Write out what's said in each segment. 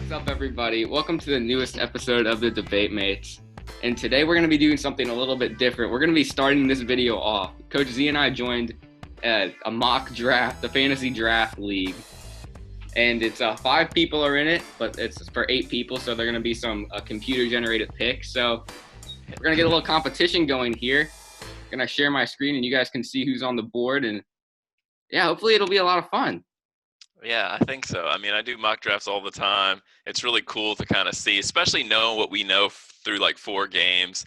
What's up, everybody? Welcome to the newest episode of the Debate Mates. And today we're going to be doing something a little bit different. We're going to be starting this video off. Coach Z and I joined a mock draft, the fantasy draft league. And it's 5 people are in it, but it's for 8 people, so they're going to be some computer-generated picks. So we're going to get a little competition going here. I'm going to share my screen, and you guys can see who's on the board. And, yeah, hopefully it'll be a lot of fun. Yeah, I think so. I mean, I do mock drafts all the time. It's really cool to kind of see, especially knowing what we know through like 4 games,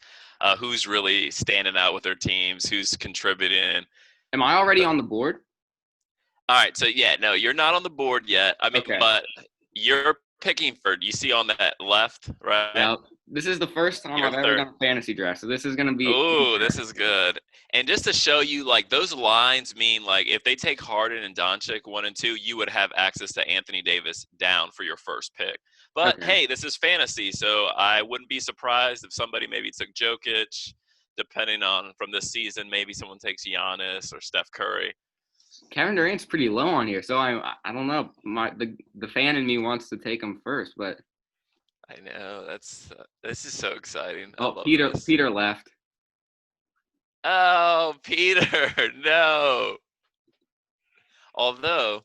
who's really standing out with their teams, who's contributing. Am I already on the board? All right, so yeah, no, you're not on the board yet. I mean, Okay. but you're picking for, you see on that left, right? Yeah. This is the first time I've ever done a fantasy draft, so this is going to be. Oh, this is good. And just to show you, like, those lines mean, like, if they take Harden and Doncic 1 and 2, you would have access to Anthony Davis down for your first pick. But, Okay. hey, this is fantasy, so I wouldn't be surprised if somebody maybe took Jokic, depending on from this season, maybe someone takes Giannis or Steph Curry. Kevin Durant's pretty low on here, so I don't know. The fan in me wants to take him first, but I know this is so exciting. oh, Peter left. Oh, Peter, no. Although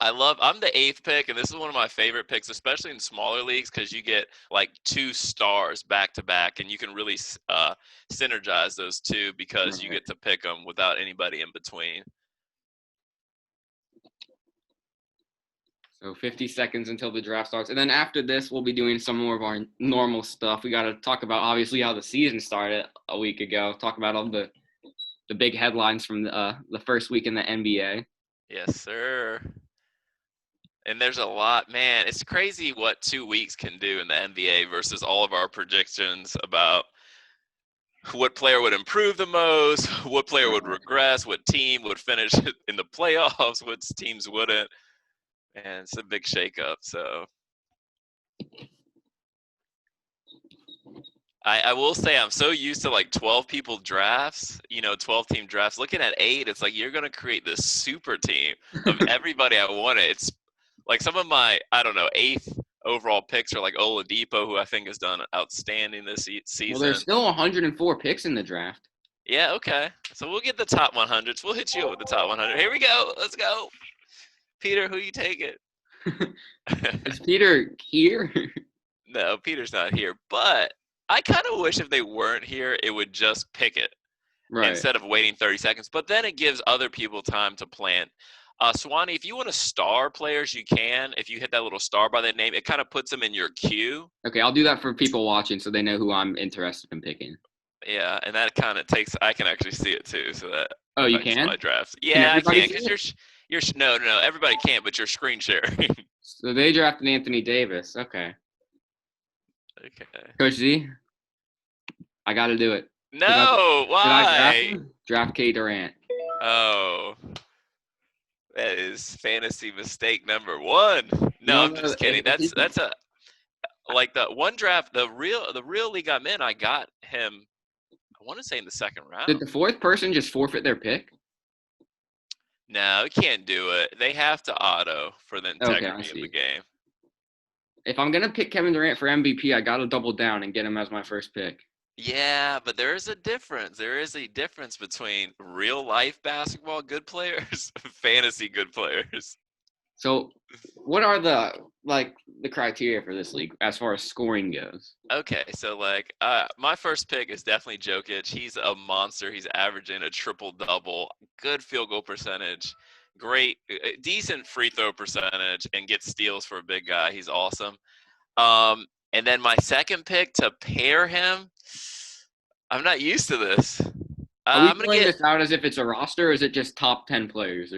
I'm the 8th pick, and this is one of my favorite picks, especially in smaller leagues, because you get like 2 stars back to back, and you can really synergize those two because you get to pick them without anybody in between. So 50 seconds until the draft starts. And then after this, we'll be doing some more of our normal stuff. We got to talk about, obviously, how the season started a week ago. Talk about all the big headlines from the first week in the NBA. Yes, sir. And there's a lot. Man, it's crazy what 2 weeks can do in the NBA versus all of our predictions about what player would improve the most, what player would regress, what team would finish in the playoffs, what teams wouldn't. And it's a big shakeup. So I will say I'm so used to like 12 people drafts, 12 team drafts. Looking at 8, it's like you're going to create this super team of everybody I wanted. It's like some of my, I don't know, 8th overall picks are like Oladipo, who I think has done outstanding this season. Well, there's still 104 picks in the draft. Yeah, okay. So we'll get the top 100s. We'll hit you up with the top 100. Here we go. Let's go. Peter, who you taking? Is Peter here? No, Peter's not here. But I kind of wish if they weren't here, it would just pick it instead of waiting 30 seconds. But then it gives other people time to plan. Swanee, if you want to star players, you can. If you hit that little star by that name, it kind of puts them in your queue. Okay, I'll do that for people watching so they know who I'm interested in picking. Yeah, and that kind of takes – I can actually see it too. So that you can? My drafts. Yeah, I can because you're – no, everybody can't, but you're screen sharing. So they drafted Anthony Davis. Okay. Coach Z, I got to do it. No, why? Did I draft K. Durant. Oh, that is fantasy mistake number 1. No, I'm just kidding. That's a like the one draft. The real league I'm in. I got him. I want to say in the 2nd round. Did the 4th person just forfeit their pick? No, you can't do it. They have to auto for the integrity of the game. If I'm going to pick Kevin Durant for MVP, I got to double down and get him as my first pick. Yeah, but there is a difference. There is a difference between real life basketball good players and fantasy good players. So what are the criteria for this league as far as scoring goes? Okay, so my first pick is definitely Jokic. He's a monster. He's averaging a triple-double, good field goal percentage, great, decent free throw percentage, and gets steals for a big guy. He's awesome. And then my second pick to pair him, I'm not used to this. Are we filling this out as if it's a roster, or is it just top 10 players?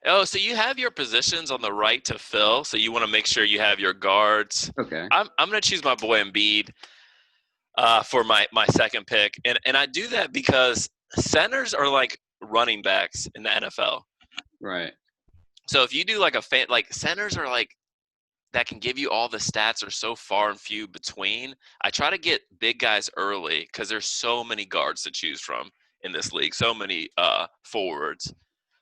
Oh, so you have your positions on the right to fill, so you want to make sure you have your guards. Okay. I'm going to choose my boy Embiid for my second pick. And I do that because centers are like running backs in the NFL. Right. So if you do centers are like that can give you all the stats are so far and few between. I try to get big guys early because there's so many guards to choose from in this league, so many forwards.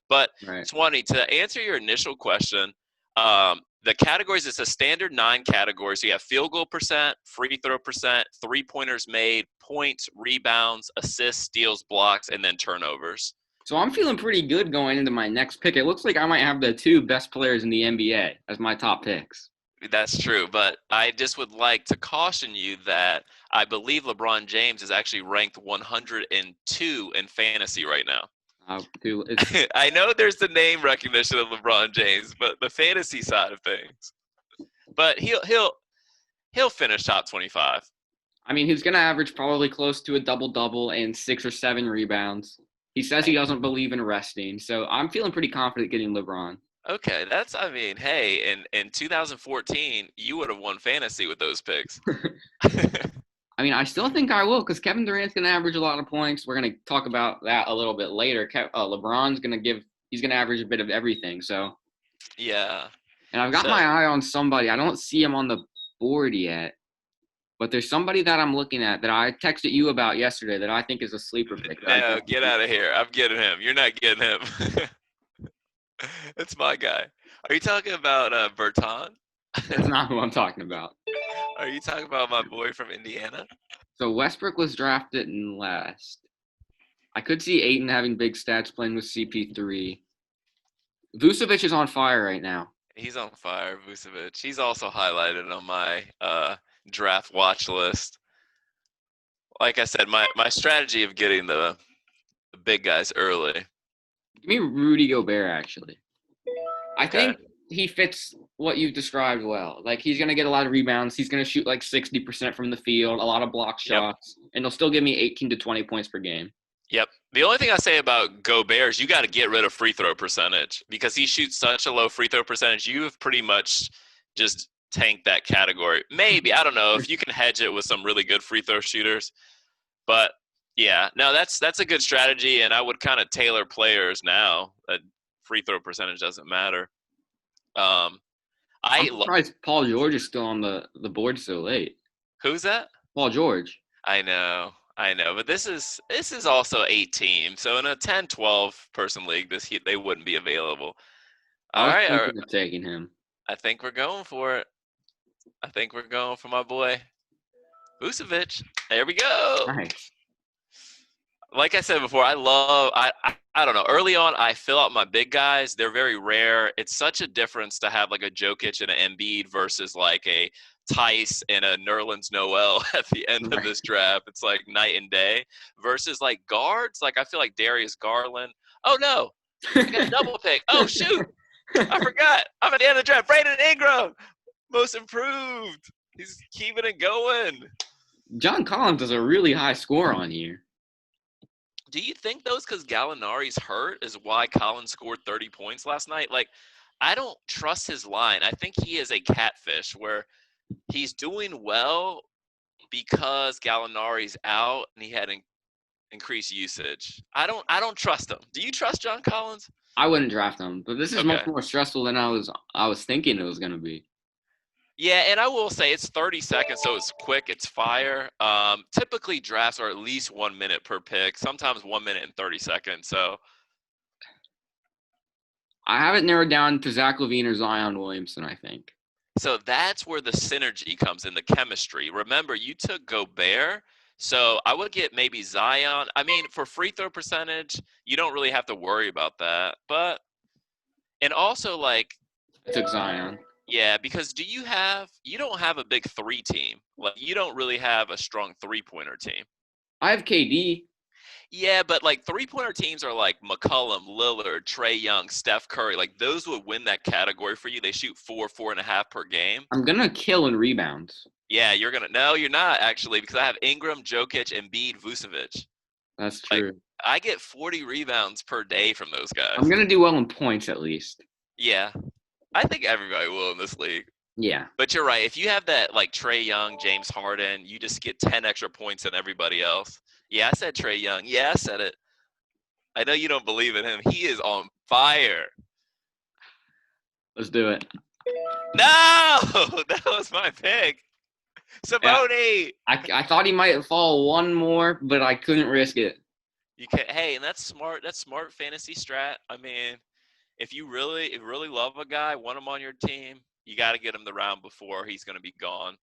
But right. Swanee, to answer your initial question, The categories, it's a standard 9 categories. So you have field goal percent, free throw percent, 3-pointers made, points, rebounds, assists, steals, blocks, and then turnovers. So I'm feeling pretty good going into my next pick. It looks like I might have the 2 best players in the NBA as my top picks. That's true, but I just would like to caution you that I believe LeBron James is actually ranked 102 in fantasy right now. I know there's the name recognition of LeBron James, but the fantasy side of things. But he'll finish top 25. I mean, he's going to average probably close to a double-double and 6 or 7 rebounds. He says he doesn't believe in resting, so I'm feeling pretty confident getting LeBron. Okay, hey, in 2014, you would have won fantasy with those picks. I mean, I still think I will because Kevin Durant's going to average a lot of points. We're going to talk about that a little bit later. LeBron's going to he's going to average a bit of everything. So yeah. And I've got my eye on somebody. I don't see him on the board yet, but there's somebody that I'm looking at that I texted you about yesterday that I think is a sleeper pick. No, get out of here. I'm getting him. You're not getting him. That's my guy. Are you talking about Bertan? That's not who I'm talking about. Are you talking about my boy from Indiana? So Westbrook was drafted in last. I could see Ayton having big stats playing with CP3. Vucevic is on fire right now. He's on fire, Vucevic. He's also highlighted on my draft watch list. Like I said, my strategy of getting the big guys early. Give me Rudy Gobert, actually. I think he fits what you've described well. Like, he's going to get a lot of rebounds. He's going to shoot like 60% from the field, a lot of block shots, and he'll still give me 18 to 20 points per game. Yep. The only thing I say about Gobert is you got to get rid of free throw percentage because he shoots such a low free throw percentage. You've pretty much just tanked that category. Maybe. I don't know if you can hedge it with some really good free throw shooters. But, yeah, no, that's a good strategy, and I would kind of tailor players now that free throw percentage doesn't matter. I'm surprised Paul George is still on the board so late. Who's that? Paul George. I know, but this is also 8 teams. So in a 10-12 person league, they wouldn't be available. All right, taking him. I think we're going for it. I think we're going for my boy Vucevic. There we go. Nice. Like I said before, I don't know. Early on, I fill out my big guys. They're very rare. It's such a difference to have like a Jokic and an Embiid versus like a Tice and a Nerlens Noel at the end of this draft. It's like night and day versus like guards. Like I feel like Darius Garland. Oh no, I got a double pick. Oh shoot, I forgot. I'm at the end of the draft. Brandon Ingram, most improved. He's keeping it going. John Collins is a really high score on here. Do you think those because Gallinari's hurt is why Collins scored 30 points last night? Like, I don't trust his line. I think he is a catfish where he's doing well because Gallinari's out and he had increased usage. I don't trust him. Do you trust John Collins? I wouldn't draft him, but this is much more stressful than I was thinking it was going to be. Yeah, and I will say it's 30 seconds, so it's quick, it's fire. Typically, drafts are at least 1 minute per pick, sometimes 1 minute and 30 seconds. So I have it narrowed down to Zach LaVine or Zion Williamson, I think. So that's where the synergy comes in, the chemistry. Remember, you took Gobert, so I would get maybe Zion. I mean, for free throw percentage, you don't really have to worry about that. And also, like, I took Zion. Yeah, because you don't have a big 3 team. Like, you don't really have a strong 3-pointer team. I have KD. Yeah, but like 3-pointer teams are like McCollum, Lillard, Trae Young, Steph Curry. Like those would win that category for you. They shoot 4.5 per game. I'm gonna kill in rebounds. Yeah, no, you're not actually, because I have Ingram, Jokic, Embiid, Vucevic. That's true. Like, I get 40 rebounds per day from those guys. I'm gonna do well in points at least. Yeah. I think everybody will in this league. Yeah. But you're right. If you have that, like, Trae Young, James Harden, you just get 10 extra points than everybody else. Yeah, I said Trae Young. Yeah, I said it. I know you don't believe in him. He is on fire. Let's do it. No! That was my pick. Sabonis! Yeah. I thought he might fall one more, but I couldn't risk it. Hey, and that's smart. That's smart fantasy strat. I mean, if you really love a guy, want him on your team, You got to get him the round before he's going to be gone.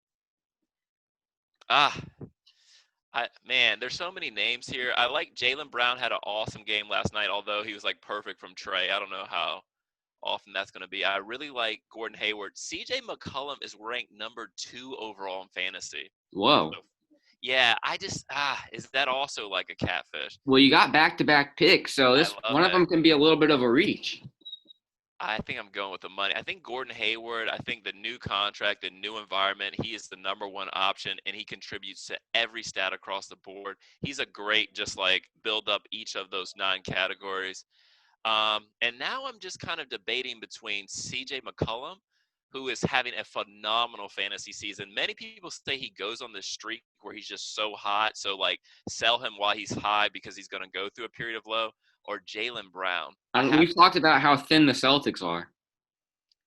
Man, there's so many names here. I like Jaylen Brown had an awesome game last night, although he was like perfect from Trey. I don't know how often that's going to be. I really like Gordon Hayward. CJ McCollum is ranked number 2 overall in fantasy. Whoa. So, yeah, is that also like a catfish? Well, you got back-to-back picks, so one of them can be a little bit of a reach. I think I'm going with the money. I think Gordon Hayward, I think the new contract, the new environment, he is the number 1 option, and he contributes to every stat across the board. He's a great, just like build up each of those 9 categories. And now I'm just kind of debating between CJ McCollum, who is having a phenomenal fantasy season. Many people say he goes on this streak where he's just so hot. So, like, sell him while he's high because he's going to go through a period of low. Or Jaylen Brown. We've talked about how thin the Celtics are.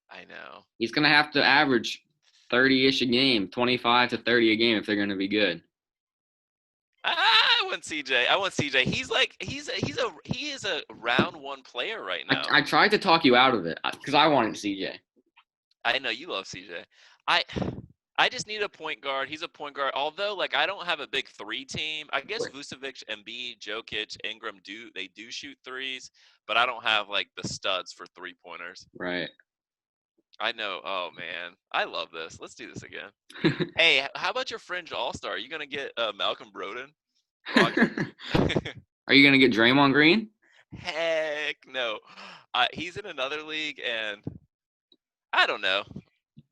I know. He's going to have to average 30-ish a game, 25 to 30 a game if they're going to be good. I want CJ. He is a round 1 player right now. I tried to talk you out of it because I wanted CJ. I know you love CJ. I just need a point guard. He's a point guard. Although, like, I don't have a big 3 team. I guess Vucevic, Embiid, Jokic, Ingram do shoot threes, but I don't have like the studs for 3-pointers. Right. I know. Oh man, I love this. Let's do this again. Hey, how about your fringe all-star? Are you gonna get Malcolm Brogdon? Are you gonna get Draymond Green? Heck no. He's in another league, and I don't know.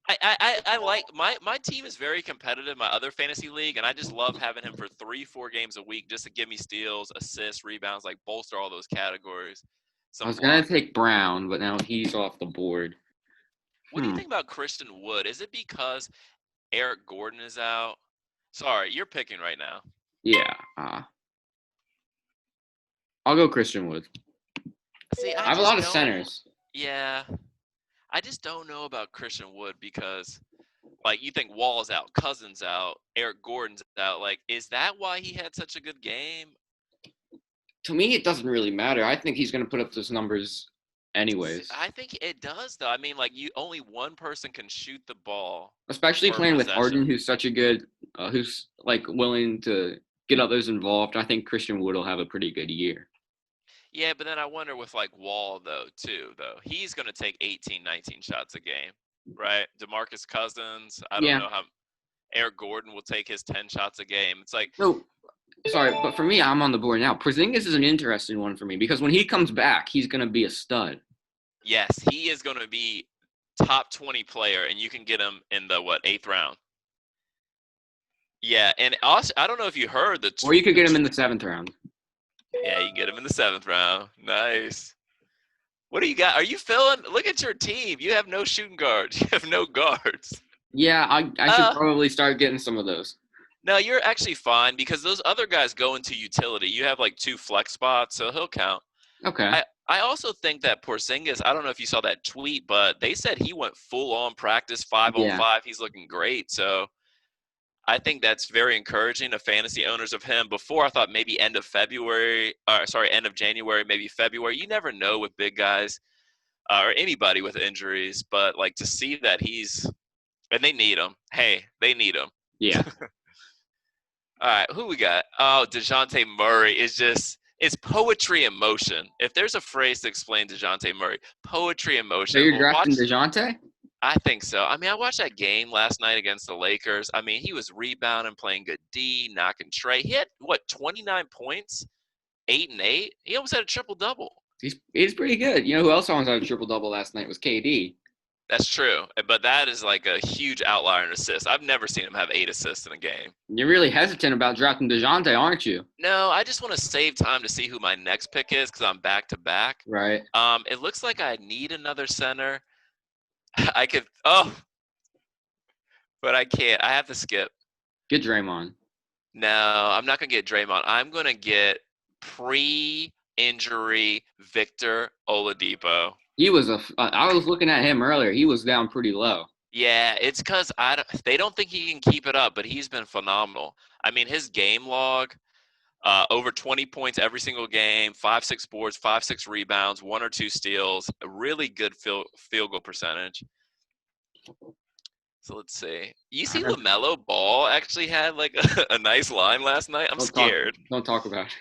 I like my team is very competitive, my other fantasy league, and I just love having him for 3-4 games a week just to give me steals, assists, rebounds, like bolster all those categories. I was going to take Brown, but now he's off the board. What do you think about Christian Wood? Is it because Eric Gordon is out? Sorry, you're picking right now. Yeah. I'll go Christian Wood. See, I have a lot of centers. Yeah. I just don't know about Christian Wood because, like, you think Wall's out, Cousins out, Eric Gordon's out. Like, is that why he had such a good game? To me, it doesn't really matter. I think he's going to put up those numbers anyways. I think it does, though. I mean, like, only one person can shoot the ball. Especially playing with Harden, who's such a good, who's, like, willing to get others involved. I think Christian Wood will have a pretty good year. Yeah, but then I wonder with, like, Wall, though. He's going to take 18, 19 shots a game, right? DeMarcus Cousins, I don't know how Eric Gordon will take his 10 shots a game. It's like – No, sorry, but for me, I'm on the board now. Porzingis is an interesting one for me because when he comes back, he's going to be a stud. Yes, he is going to be top 20 player, and you can get him in the, 8th round. Yeah, and also, I don't know if you heard the – Or you could get him in the 7th round. Yeah, you get him in the 7th round. Nice. What do you got? Are you feeling? Look at your team. You have no shooting guards. You have no guards. Yeah, I should probably start getting some of those. No, you're actually fine because those other guys go into utility. You have like 2 flex spots, so he'll count. Okay. I also think that Porzingis, I don't know if you saw that tweet, but they said he went full-on practice 5-on-5. He's looking great, so I think that's very encouraging to fantasy owners of him. Before, I thought maybe end of January, maybe February. You never know with big guys or anybody with injuries, but like to see that and they need him. Hey, they need him. Yeah. All right, who we got? Oh, DeJounte Murray it's poetry in motion. If there's a phrase to explain DeJounte Murray, poetry in motion. So you're drafting DeJounte? I think so. I mean, I watched that game last night against the Lakers. I mean, he was rebounding, playing good D, knocking Trey. He had, 29 points, 8 and 8? He almost had a triple-double. He's pretty good. You know who else almost had a triple-double last night was KD. That's true, but that is like a huge outlier in assists. I've never seen him have 8 assists in a game. You're really hesitant about drafting DeJounte, aren't you? No, I just want to save time to see who my next pick is because I'm back-to-back. Right. It looks like I need another center. I could but I can't. I have to skip. Get Draymond. No, I'm not going to get Draymond. I'm going to get pre-injury Victor Oladipo. I was looking at him earlier. He was down pretty low. Yeah, it's because they don't think he can keep it up, but he's been phenomenal. I mean, his game log, over 20 points every single game, 5-6 boards, 5-6 rebounds, 1 or 2 steals, a really good field goal percentage. So let's see. You I see heard, LaMelo Ball actually had like a nice line last night. I'm scared. don't talk about it.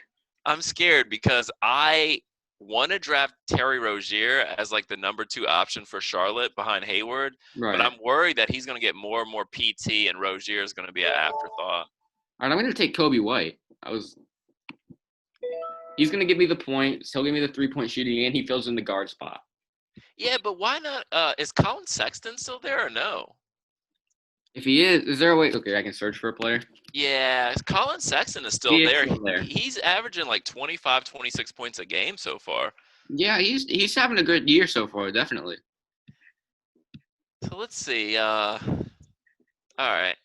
I'm scared because I want to draft Terry Rozier as like the number 2 option for Charlotte behind Hayward, but Right. I'm worried that he's going to get more and more PT and Rozier is going to be an afterthought. All right, I'm gonna take Kobe White. He's gonna give me the points. He'll give me the 3-point shooting, and he fills in the guard spot. Yeah, but why not? Is Colin Sexton still there or no? If he is there a way? Okay, I can search for a player. Yeah, Colin Sexton is still He is there. still there. He's averaging like 25, 26 points a game so far. Yeah, he's having a good year so far, definitely. So let's see. All right.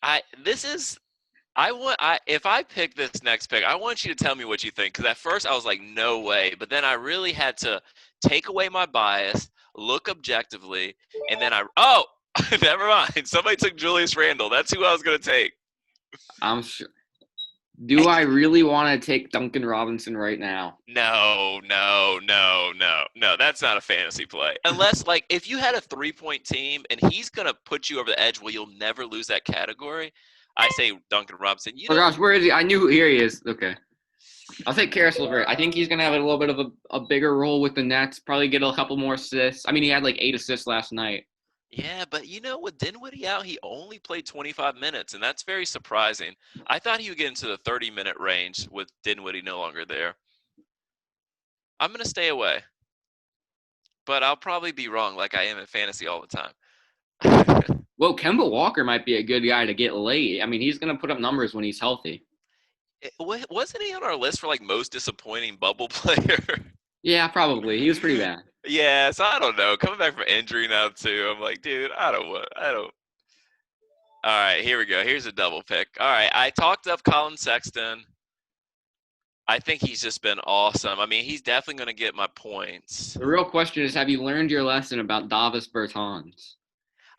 If I pick this next pick, I want you to tell me what you think. Because at first I was like, no way. But then I really had to take away my bias, look objectively, and then never mind. Somebody took Julius Randle. That's who I was gonna take. I'm sure. Do I really want to take Duncan Robinson right now? No. That's not a fantasy play. Unless, like, if you had a 3-point team and he's gonna put you over the edge, where you'll never lose that category. I say Duncan Robinson. Oh gosh, where is he? I knew here he is. Okay. I'll take Karis LeVert. I think he's going to have a little bit of a bigger role with the Nets, probably get a couple more assists. I mean, he had like 8 assists last night. Yeah, but with Dinwiddie out, he only played 25 minutes, and that's very surprising. I thought he would get into the 30-minute range with Dinwiddie no longer there. I'm going to stay away, but I'll probably be wrong like I am in fantasy all the time. Well, Kemba Walker might be a good guy to get late. I mean, he's going to put up numbers when he's healthy. Wasn't he on our list for like most disappointing bubble player? Yeah, probably. He was pretty bad. Yeah, so I don't know. Coming back from injury now too, I'm like, dude, I don't. All right, here we go. Here's a double pick. All right, I talked up Colin Sexton. I think he's just been awesome. I mean, he's definitely going to get my points. The real question is, have you learned your lesson about Davis Bertans?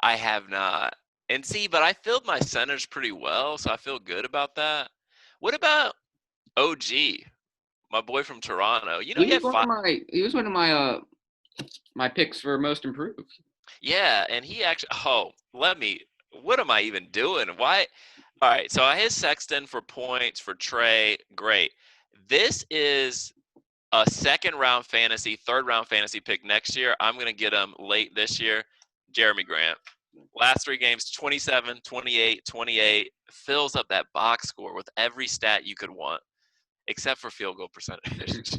I have not. And see, but I filled my centers pretty well, so I feel good about that. What about OG, my boy from Toronto? He was one of my my picks for most improved. Yeah, and he actually. What am I even doing? Why? All right, so I hit Sexton for points for Trey. Great. This is a third round fantasy pick next year. I'm going to get him late this year. Jeremy Grant. Last 3 games, 27, 28, 28. Fills up that box score with every stat you could want, except for field goal percentage.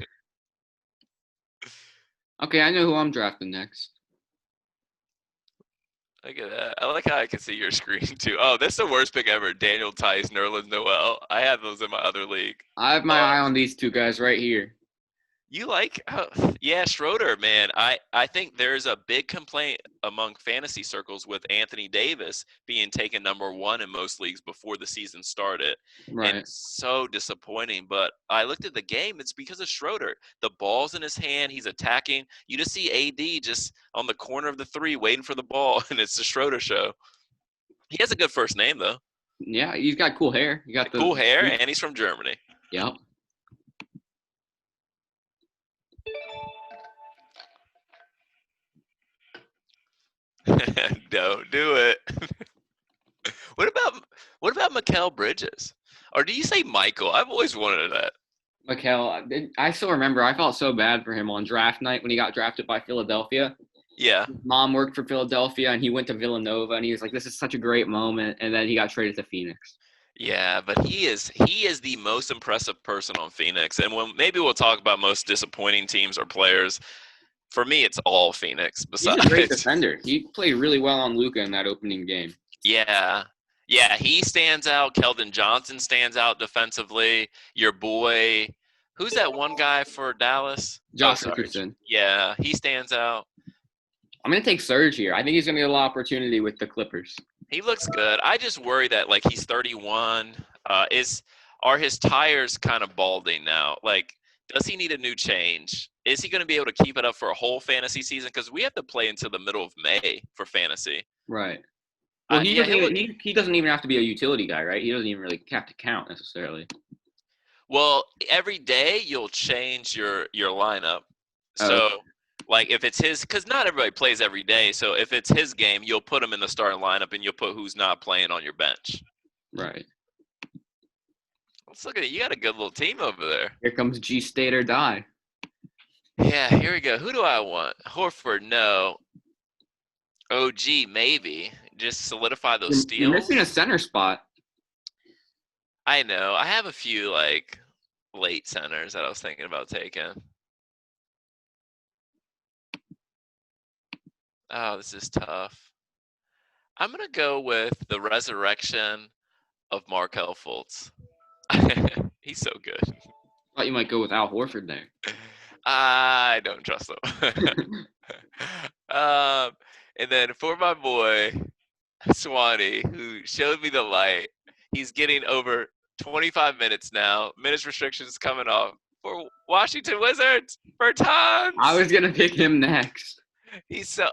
Okay, I know who I'm drafting next. Look at that. I like how I can see your screen, too. Oh, that's the worst pick ever. Daniel Tice, Nerlens Noel. I had those in my other league. I have my eye on these 2 guys right here. You yeah, Schroeder, man. I think there's a big complaint among fantasy circles with Anthony Davis being taken number 1 in most leagues before the season started. Right. And it's so disappointing. But I looked at the game. It's because of Schroeder. The ball's in his hand. He's attacking. You just see AD just on the corner of the 3 waiting for the ball, and it's the Schroeder show. He has a good first name, though. Yeah, he's got cool hair. You got the cool hair, and he's from Germany. Yep. Don't do it. What about Mikal Bridges? Or do you say Michael? I've always wanted that. Mikal, I still remember. I felt so bad for him on draft night when he got drafted by Philadelphia. Yeah. His mom worked for Philadelphia, and he went to Villanova, and he was like, "This is such a great moment." And then he got traded to Phoenix. Yeah, but he is the most impressive person on Phoenix. And maybe we'll talk about most disappointing teams or players. For me, it's all Phoenix. Besides, he's a great defender. He played really well on Luka in that opening game. Yeah, he stands out. Keldon Johnson stands out defensively. Your boy, who's that one guy for Dallas? Josh Richardson. Yeah, he stands out. I'm going to take Serge here. I think he's going to get a lot of opportunity with the Clippers. He looks good. I just worry that, like, he's 31. Are his tires kind of balding now? Like, does he need a new change? Is he going to be able to keep it up for a whole fantasy season? Because we have to play until the middle of May for fantasy. Right. Well, he doesn't even have to be a utility guy, right? He doesn't even really have to count necessarily. Well, every day you'll change your lineup. Oh, so, okay. Like if it's his, because not everybody plays every day. So if it's his game, you'll put him in the starting lineup and you'll put who's not playing on your bench. Right. Let's look at it. You got a good little team over there. Here comes G State or die. Yeah, here we go. Who do I want? Horford, no. OG, maybe. Just solidify those steals. You're missing a center spot. I know. I have a few like late centers that I was thinking about taking. Oh, this is tough. I'm gonna go with the resurrection of Markelle Fultz. He's so good. Thought you might go with Al Horford there. I don't trust him. And then for my boy Swanee, who showed me the light, he's getting over 25 minutes now. Minutes restrictions coming off for Washington Wizards for tons. I was gonna pick him next.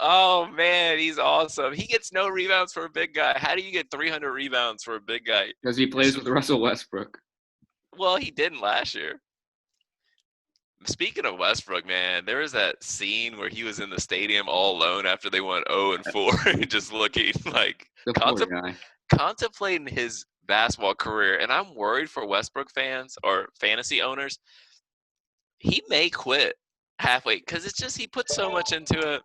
Oh man, he's awesome. He gets no rebounds for a big guy. How do you get 300 rebounds for a big guy? Because he plays with Russell Westbrook. Well, he didn't last year. Speaking of Westbrook, man, there was that scene where he was in the stadium all alone after they went 0-4, just looking like contemplating his basketball career. And I'm worried for Westbrook fans or fantasy owners. He may quit halfway because it's just he put so much into it.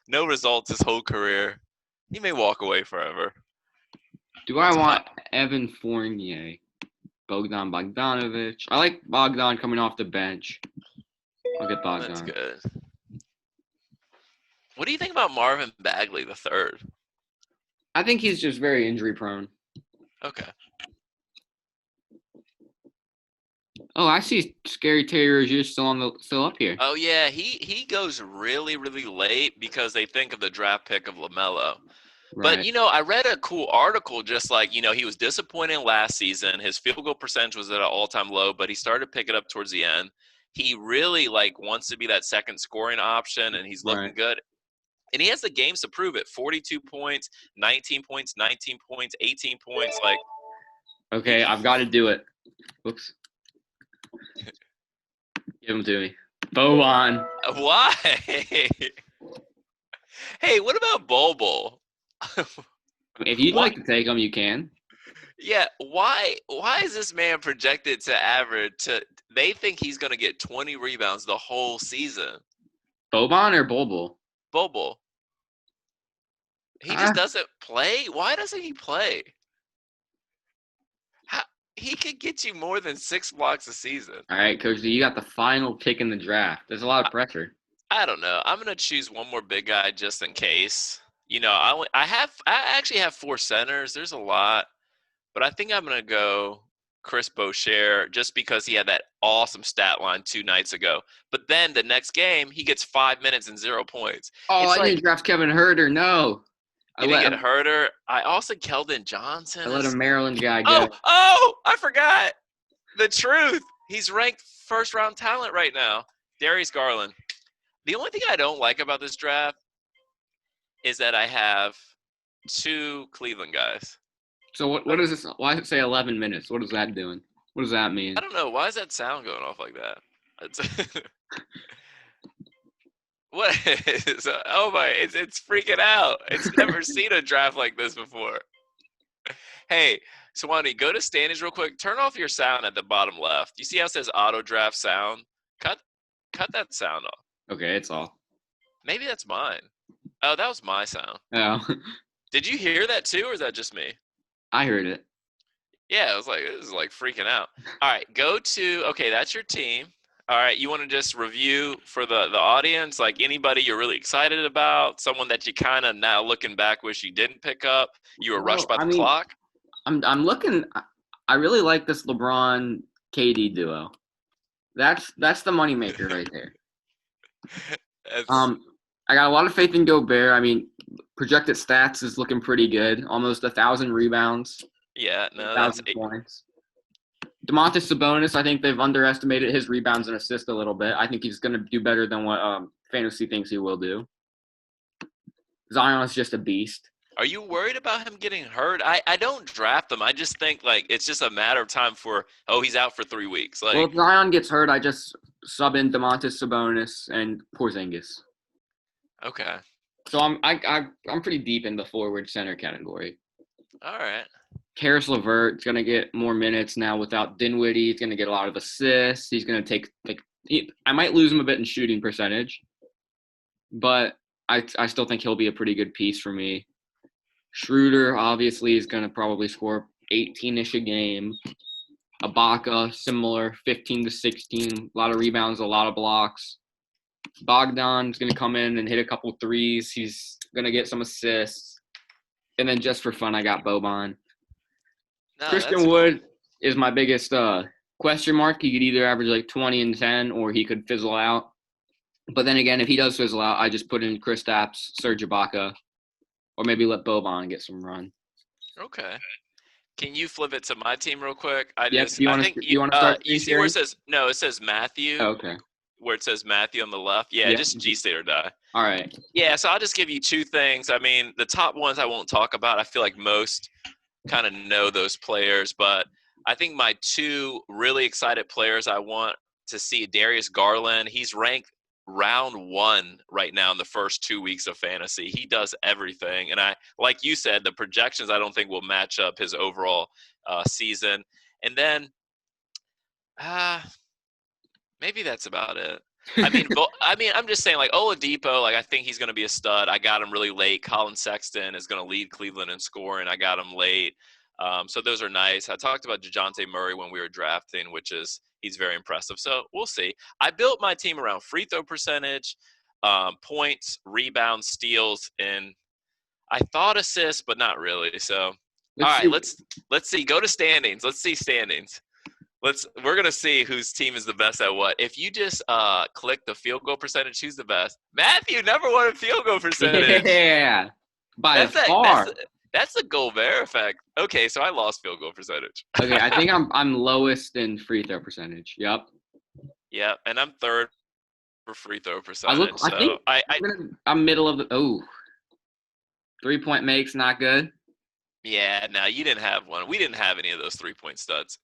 No results his whole career. He may walk away forever. Do I want Evan Fournier, Bogdan Bogdanovic? I like Bogdan coming off the bench. I'll get Bogdan. That's good. What do you think about Marvin Bagley the third? I think he's just very injury prone. Okay. Oh, I see Scary Terry Rozier still up here. Oh yeah, he goes really, really late because they think of the draft pick of LaMelo. Right. But, I read a cool article just like, he was disappointing last season. His field goal percentage was at an all-time low, but he started picking up towards the end. He really, wants to be that second scoring option, and he's looking good. And he has the games to prove it. 42 points, 19 points, 19 points, 18 points. Okay, I've got to do it. Oops. Give him to me. Boban. Why? Hey, what about Bol? If you'd like to take him, you can. Yeah, why is this man projected to average they think he's going to get 20 rebounds the whole season? Boban or Bol? Bol. He just doesn't play? Why doesn't he play? He could get you more than 6 blocks a season. All right, Coach, you got the final pick in the draft. There's a lot of pressure. I don't know. I'm going to choose one more big guy just in case. I actually have 4 centers. There's a lot. But I think I'm going to go Chris Boucher just because he had that awesome stat line 2 nights ago. But then the next game, he gets 5 minutes and 0 points. Oh, I didn't draft Kevin Huerter. No. You didn't get Huerter. I also Keldon Johnson. I let a Maryland guy go. Oh, I forgot. The truth. He's ranked first-round talent right now. Darius Garland. The only thing I don't like about this draft is that I have 2 Cleveland guys. So what is this? Why does it say 11 minutes? What is that doing? What does that mean? I don't know. Why is that sound going off like that? What is? Oh my! It's freaking out. It's never seen a draft like this before. Hey, Swanee, go to standings real quick. Turn off your sound at the bottom left. You see how it says auto draft sound? Cut that sound off. Okay, it's all. Maybe that's mine. Oh, that was my sound. Oh. Did you hear that too, or is that just me? I heard it. Yeah, it was freaking out. All right, okay, that's your team. All right, you want to just review for the audience, like anybody you're really excited about, someone that you kind of now looking back wish you didn't pick up, you were rushed by the clock? I'm looking – I really like this LeBron KD duo. That's the moneymaker right there. I got a lot of faith in Gobert. I mean, projected stats is looking pretty good. Almost 1,000 rebounds. Yeah, no, 1,000 points. Domantas Sabonis, I think they've underestimated his rebounds and assists a little bit. I think he's going to do better than what fantasy thinks he will do. Zion is just a beast. Are you worried about him getting hurt? I don't draft him. I just think, it's just a matter of time for, he's out for 3 weeks. Well, if Zion gets hurt, I just sub in Domantas Sabonis and Porzingis. Okay. So I'm pretty deep in the forward center category. All right. Karis LeVert's gonna get more minutes now without Dinwiddie. He's gonna get a lot of assists. He's gonna take I might lose him a bit in shooting percentage, but I still think he'll be a pretty good piece for me. Schroeder obviously is gonna probably score 18-ish a game. Ibaka similar, 15 to 16, a lot of rebounds, a lot of blocks. Bogdan's gonna come in and hit a couple threes. He's gonna get some assists, and then just for fun, I got Boban. No, that's Christian cool. Wood is my biggest question mark. He could either average like 20 and 10, or he could fizzle out. But then again, if he does fizzle out, I just put in Kristaps, Serge Ibaka, or maybe let Boban get some run. Okay. Can you flip it to my team real quick? Yep. Do I think you want to start you screen see where sharing? it says no, it says Matthew, Oh, okay. where it says Matthew on the left. Yeah, Yeah. just G State or die. All right. Yeah, so I'll just give you two things. I mean, the top ones I won't talk about. I feel like most kind of know those players, but I think my two really excited players I want to see, Darius Garland. He's ranked round 1 right now in the first 2 weeks of fantasy. He does everything, and I, like you said, the projections I don't think will match up his overall season. And then maybe that's about it. I mean, I'm just saying, like, Oladipo, like, I think he's going to be a stud. I got him really late. Colin Sexton is going to lead Cleveland in scoring. I got him late. So those are nice. I talked about DeJounte Murray when we were drafting, which is he's very impressive. So we'll see. I built my team around free throw percentage, points, rebounds, steals, and I thought assists, but not really. So, all right, let's see. Go to standings. Let's see standings. We're gonna see whose team is the best at what. If you just click the field goal percentage, who's the best? Matthew, number 1 in field goal percentage. Yeah, by far. That's the Gobert effect. Okay, so I lost field goal percentage. Okay, I think I'm lowest in free throw percentage. Yep. Yeah, and I'm third for free throw percentage. I'm middle of the 3-point makes not good. Yeah, no, you didn't have one. We didn't have any of those 3-point studs.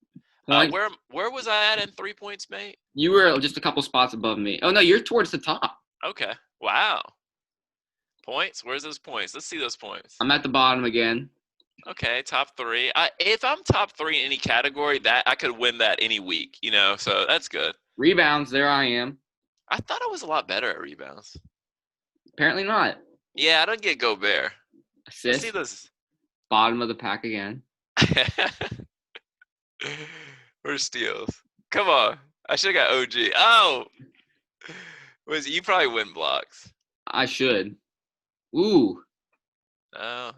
Where was I at in 3 points, mate? You were just a couple spots above me. Oh no, you're towards the top. Okay. Wow. Points? Where's those points? Let's see those points. I'm at the bottom again. Okay, top 3. If I'm top 3 in any category, that I could win that any week, so that's good. Rebounds, there I am. I thought I was a lot better at rebounds. Apparently not. Yeah, I don't get Gobert. Assist. See this. Bottom of the pack again. Where's steals? Come on. I should have got OG. Oh! You probably win blocks. I should. Ooh. Oh,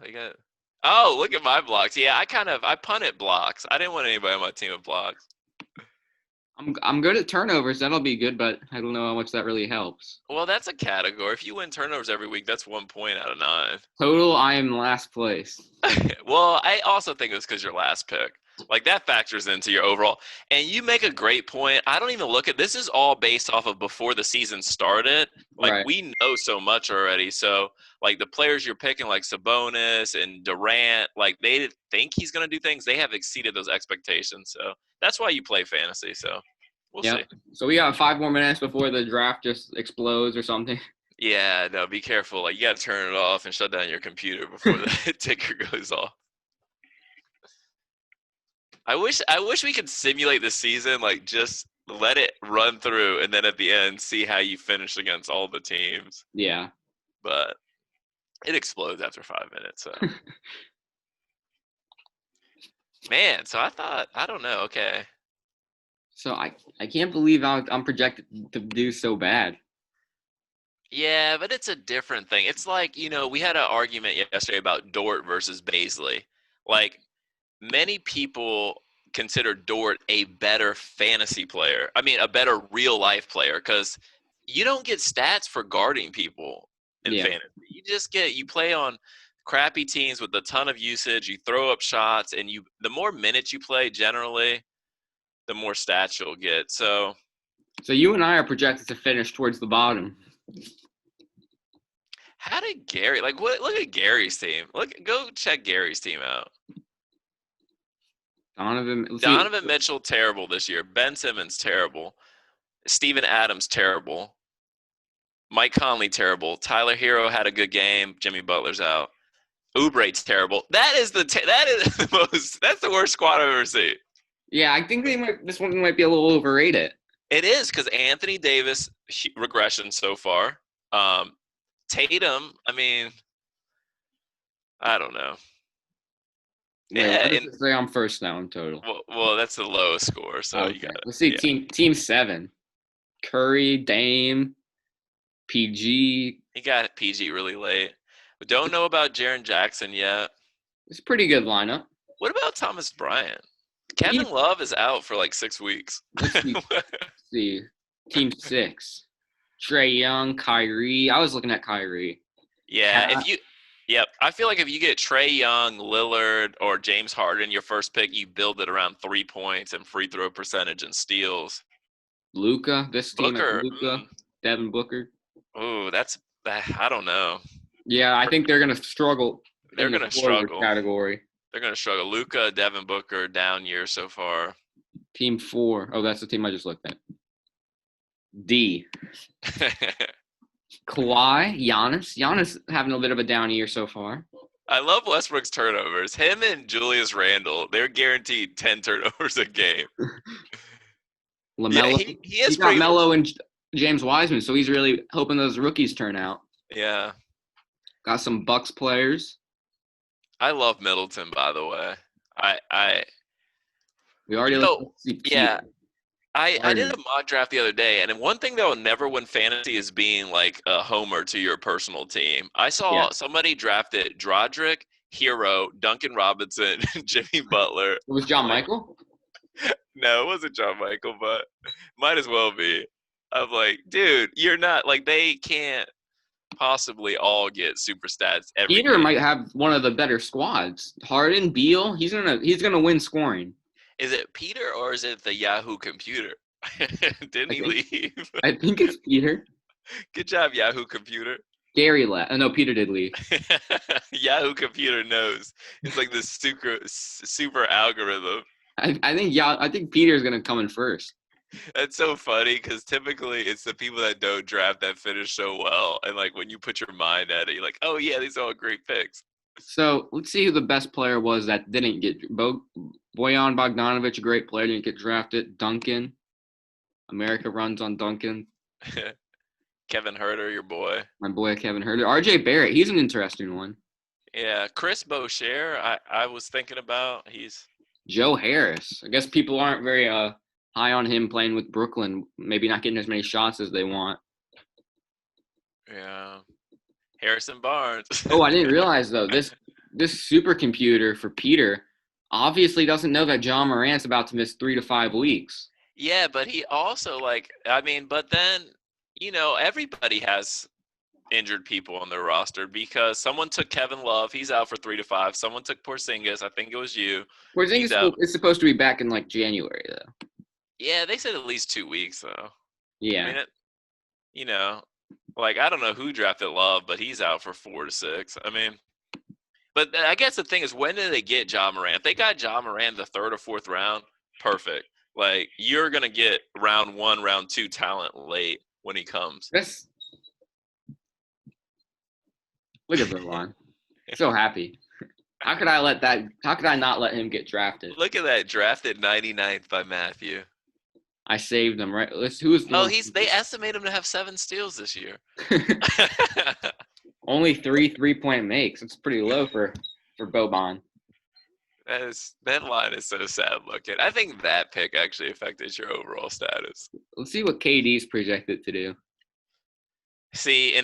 Oh, look at my blocks. Yeah, I punted blocks. I didn't want anybody on my team with blocks. I'm good at turnovers. That'll be good, but I don't know how much that really helps. Well, that's a category. If you win turnovers every week, that's 1 point out of 9. Total, I am last place. Well, I also think it was because you're last pick. Like, that factors into your overall. And you make a great point. I don't even look at this. Is all based off of before the season started. Like, right. We know so much already. So, like, the players you're picking, like Sabonis and Durant, like, they think he's going to do things. They have exceeded those expectations. So that's why you play fantasy. So we'll see. So we got 5 more minutes before the draft just explodes or something. Yeah, no, be careful. Like, you got to turn it off and shut down your computer before the ticker goes off. I wish we could simulate the season, like, just let it run through and then at the end see how you finish against all the teams. Yeah. But it explodes after 5 minutes. So. Man, so I don't know. Okay. So I can't believe I'm projected to do so bad. Yeah, but it's a different thing. It's like, we had an argument yesterday about Dort versus Bazley. Like, many people consider Dort a better fantasy player. I mean, a better real-life player, because you don't get stats for guarding people in fantasy. You play on crappy teams with a ton of usage. You throw up shots, and the more minutes you play, generally, the more stats you'll get. So you and I are projected to finish towards the bottom. How did Gary, look at Gary's team. Go check Gary's team out. Donovan Mitchell, terrible this year. Ben Simmons, terrible. Steven Adams, terrible. Mike Conley, terrible. Tyler Hero had a good game. Jimmy Butler's out. Oubre's terrible. That is that is the most. That's the worst squad I've ever seen. Yeah, I think this one might be a little overrated. It is because Anthony Davis regression so far. Tatum, I mean, I don't know. Wait, Yeah, what does it say on first now in total? well, that's the lowest score, so Okay. you got it. Let's see, Yeah. team 7. Curry, Dame, PG. He got PG really late. We don't know about Jaren Jackson yet. It's a pretty good lineup. What about Thomas Bryant? Kevin Love is out for like 6 weeks. Let's see. Team 6. Trae Young, Kyrie. I was looking at Kyrie. Yeah, I feel like if you get Trae Young, Lillard, or James Harden your first pick, you build it around 3 points and free throw percentage and steals. Luka, this team Booker, has Luka, Devin Booker. Oh, I don't know. Yeah, I think they're gonna struggle. They're gonna struggle. Category. They're gonna struggle. Luka, Devin Booker, down year so far. Team 4. Oh, that's the team I just looked at. D. Kawhi, Giannis. Giannis having a bit of a down year so far. I love Westbrook's turnovers. Him and Julius Randle, they're guaranteed 10 turnovers a game. LaMelo. Yeah, he's got Melo and James Wiseman, so he's really hoping those rookies turn out. Yeah. Got some Bucks players. I love Middleton, by the way. We already yeah. I did a mock draft the other day, and one thing that will never win fantasy is being like a homer to your personal team. I saw somebody drafted Drodrick, Hero, Duncan Robinson, Jimmy Butler. It was John Michael? No, it wasn't John Michael, but might as well be. I'm like, dude, you're not like they can't possibly all get super stats every Peter game. might have one of the better squads. Harden, Beal, he's gonna win scoring. Is it Peter or is it the Yahoo computer? Didn't he leave? I think it's Peter. Good job, Yahoo computer. Gary left. No, Peter did leave. Yahoo computer knows. It's like this super algorithm. I think Peter's gonna come in first. That's so funny because typically it's the people that don't draft that finish so well, and like when you put your mind at it, you're like, oh yeah, these are all great picks. So let's see who the best player was that didn't get Bojan Bogdanovic, a great player, didn't get drafted. Duncan. America runs on Duncan. Kevin Huerter, your boy. My boy Kevin Huerter. RJ Barrett, he's an interesting one. Yeah, Chris Boucher, I was thinking about. He's Joe Harris. I guess people aren't very high on him playing with Brooklyn, maybe not getting as many shots as they want. Yeah. Harrison Barnes. Oh, I didn't realize, though, this supercomputer for Peter obviously doesn't know that John Morant's about to miss 3 to 5 weeks. Yeah, but he also, but then, everybody has injured people on their roster because someone took Kevin Love. He's out for 3 to 5. Someone took Porzingis. I think it was you. Porzingis is supposed to be back in, January, though. Yeah, they said at least 2 weeks, though. Yeah. I mean, I don't know who drafted Love, but he's out for 4 to 6. I mean, but I guess the thing is, when did they get Ja Morant? If they got Ja Morant the 3rd or 4th round, perfect. Like, you're going to get round 1, round 2 talent late when he comes. Look at Verlon. So happy. How could I not let him get drafted? Look at that, drafted 99th by Matthew. I saved him, right? They estimate him to have 7 steals this year. Only 3 3-point makes. It's pretty low for Boban. That line is so sad looking. I think that pick actually affected your overall status. Let's see what KD's projected to do. See,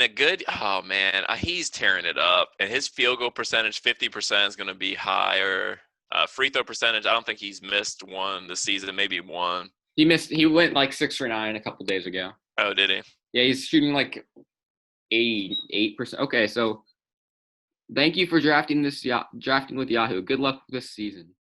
he's tearing it up, and his field goal percentage, 50%, is going to be higher. Free throw percentage, I don't think he's missed one this season, maybe one. He went 6 for 9 a couple days ago. Oh, did he? Yeah, he's shooting 88%. Okay, so thank you for drafting with Yahoo. Good luck this season.